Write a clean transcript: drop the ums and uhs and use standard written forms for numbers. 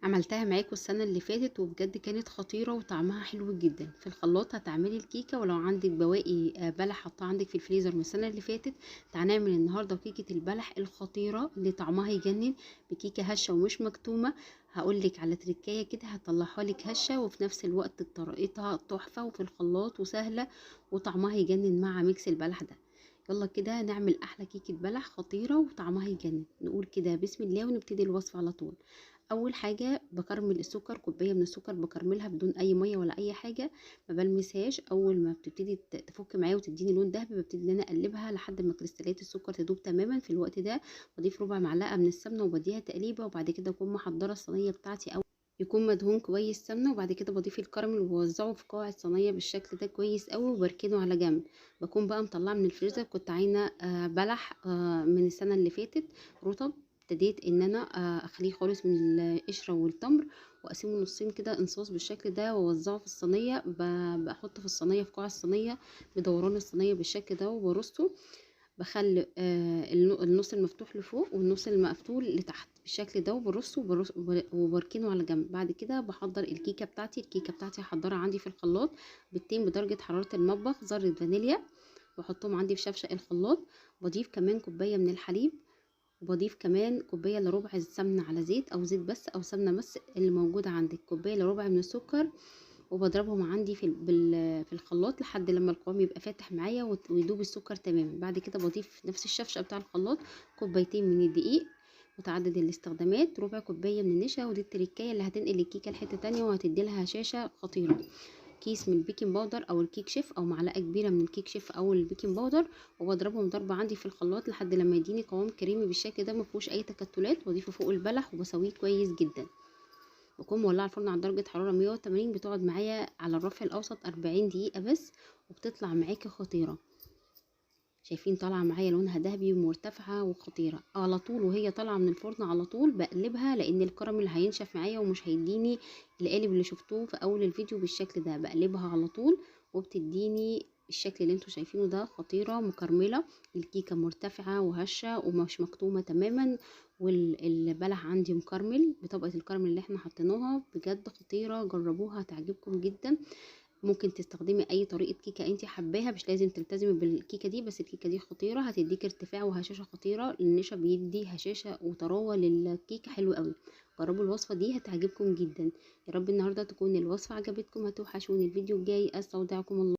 عملتها معاكم السنة اللي فاتت وبجد كانت خطيرة وطعمها حلو جدا. في الخلاط هتعملي الكيكة، ولو عندك بواقي بلح حطها عندك في الفريزر من السنة اللي فاتت. تعالى نعمل النهاردة كيكة البلح الخطيرة اللي طعمها يجنن، بكيكة هشة ومش مكتومة. هقولك على تركاية كده هتطلعها لك هشة وفي نفس الوقت طريقتها تحفة وفي الخلاط وسهلة وطعمها يجنن مع ميكس البلح ده. يلا كده نعمل احلى كيكة بلح خطيرة وطعمها يجنن. نقول كده بسم الله ونبتدي الوصفة على طول. اول حاجه بكرمل السكر، كوبايه من السكر بكرملها بدون اي ميه ولا اي حاجه، ما بلمسهاش. اول ما بتبتدي تفك معايا وتديني لون ذهبي ببتدي ان انا اقلبها لحد ما كريستالات السكر تدوب تماما. في الوقت ده بضيف ربع معلقه من السمنه وبديها تقليبه، وبعد كده اكون محضره الصينيه بتاعتي او يكون مدهون كويس سمنه، وبعد كده بضيف الكراميل وبوزعه في قاع الصينيه بالشكل ده كويس قوي وبركنه على جنب. بكون بقى مطلعه من الفريزر، كنت عاينه بلح من السنه اللي فاتت رطب. ابتديت ان انا اخليه خالص من القشره والتمر، واقسمه نصين كده انصاص بالشكل ده واوزعه في الصينيه. بحطه في الصينيه في قاع الصينيه بدوران الصينيه بالشكل ده وبرصه. بخلي النص المفتوح لفوق والنص المقفول لتحت بالشكل ده وبرصه وبركنه على جنب. بعد كده بحضر الكيكه بتاعتي هحضرها عندي في الخلاط. بيضتين بدرجه حراره المطبخ، ذره فانيليا، واحطهم عندي في شفشق الخلاط. بضيف كمان كوبايه من الحليب، وبضيف كمان كوبايه الا ربع السمنه على زيت او زيت بس او سمنه بس اللي موجوده عندك، كوبايه الا ربع من السكر. وبضربهم عندي في الخلاط لحد لما القوام يبقى فاتح معايا ويدوب السكر تماما. بعد كده بضيف نفس الشفشق بتاع الخلاط كوبايتين من الدقيق متعدد الاستخدامات، ربع كوبايه من النشا، ودي التركايه اللي هتنقل الكيكه لحته تانية وهتدي لها هشاشه خطيره. كيس من البيكنج باودر او الكيك شيف او معلقه كبيره من الكيك شيف او البيكنج باودر، وبضربهم ضربه عندي في الخلاط لحد لما يديني قوام كريمي بالشكل ده مفيهوش اي تكتلات. واضيفه فوق البلح وبسويه كويس جدا. بكون مولعه الفرن على درجه حراره 180، بتقعد معايا على الرف الاوسط 40 دقيقه بس، وبتطلع معاكي خطيره. شايفين طالعه معايا لونها ذهبي ومرتفعه وخطيره على طول. وهي طالعه من الفرن على طول بقلبها لان الكراميل هينشف معايا ومش هيديني القالب اللي شفتوه في اول الفيديو بالشكل ده. بقلبها على طول وبتديني الشكل اللي انتوا شايفينه ده، خطيره مكرمله. الكيكه مرتفعه وهشه ومش مكتومه تماما، والبلح عندي مكرمل بطبقه الكراميل اللي احنا حطيناها. بجد خطيره، جربوها هتعجبكم جدا. ممكن تستخدمي اي طريقه كيكه انت حباها، مش لازم تلتزمي بالكيكه دي، بس الكيكه دي خطيره هتديك ارتفاع وهشاشه خطيره. النشا بيدي هشاشه وطراوه للكيكه حلو قوي. جربوا الوصفه دي هتعجبكم جدا. يا رب النهارده تكون الوصفه عجبتكم. هتوحشوني الفيديو الجاي. استودعكم الله.